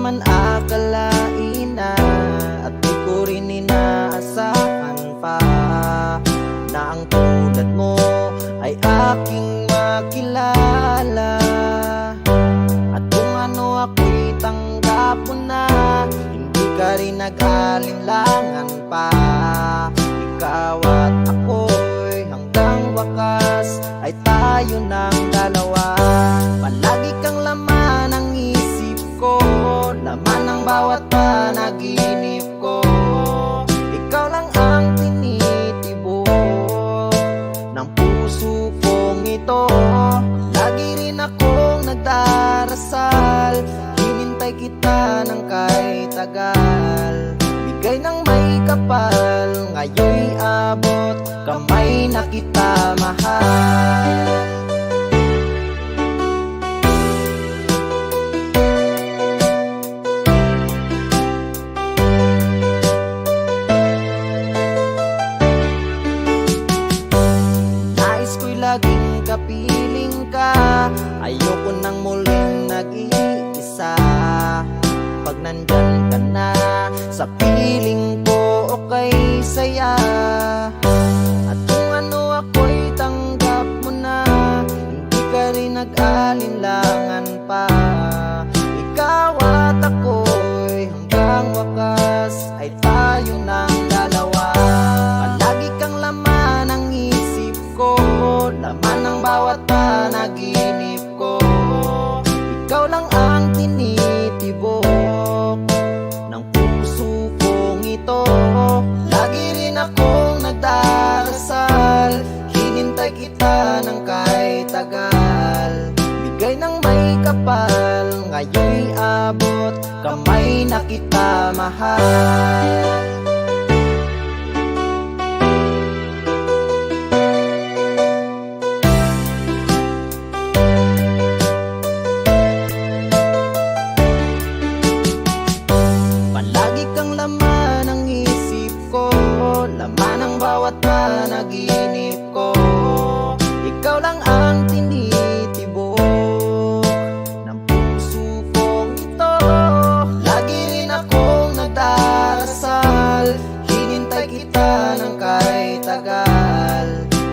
man akalain na, at di ko rin inaasahan pa, na ang tulad mo ay aking makilala. At kung ano ako'y tanggap mo na, hindi ka rin nag-alinlangan pa. Ikaw at ako'y hanggang wakas ay tayo ng dalawa. Palagi kang laman ng isip ko, laman ng bawat panaginip ko. Ikaw lang ang tinitibok ng puso kong ito. Lagi rin akong nagdarasal, hinintay kita ng kahit tagal. Bigay ng may kapal, ngayon'y abot kamay na kita mahal. Nais ko'y laging kapiling ka, ayoko nang muling nag-iisa. Pag nandyan ka na sa piling ko, okay saya. At kung ano ako'y tanggap mo na, hindi ka rin nag-alinlangan pa. Ikaw at ako'y hanggang wakas ay tayo ng dalawa. Palagi kang laman ng isip ko, laman ng bawat panaginip ko. Ikaw lang ang tinitibok ng puso kong ito. Lagi rin akong nagdarasal, hinintay kita ng kahit tagal. Bigay ng may kapal, ngayon'y abot kamay na kita mahal. Laman ang bawat panaginip ko, ikaw lang ang tinitibok ng puso kong ito. Lagi rin akong nagdarasal, hinintay kita ng kahit tagal.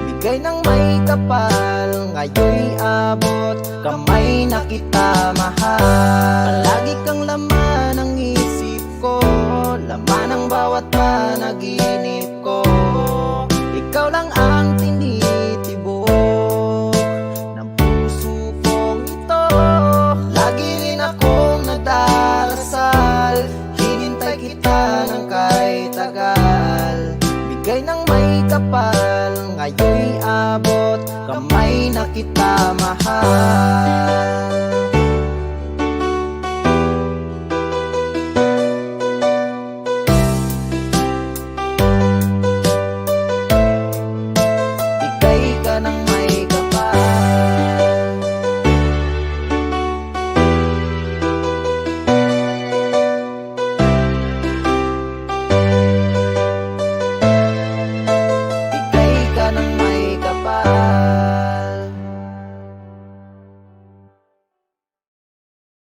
Bigay ng may kapal, ngayon'y abot kamay na kita mahal. Palagi kang laman ng isip ko, laman ang bawat panaginip ko. Ikaw lang ang tinitibok ng puso kong ito. Lagi rin akong nagdarasal, hinintay kita ng kahit tagal. Bigay ng may kapal, ngayon'y abot kamay na kita mahal.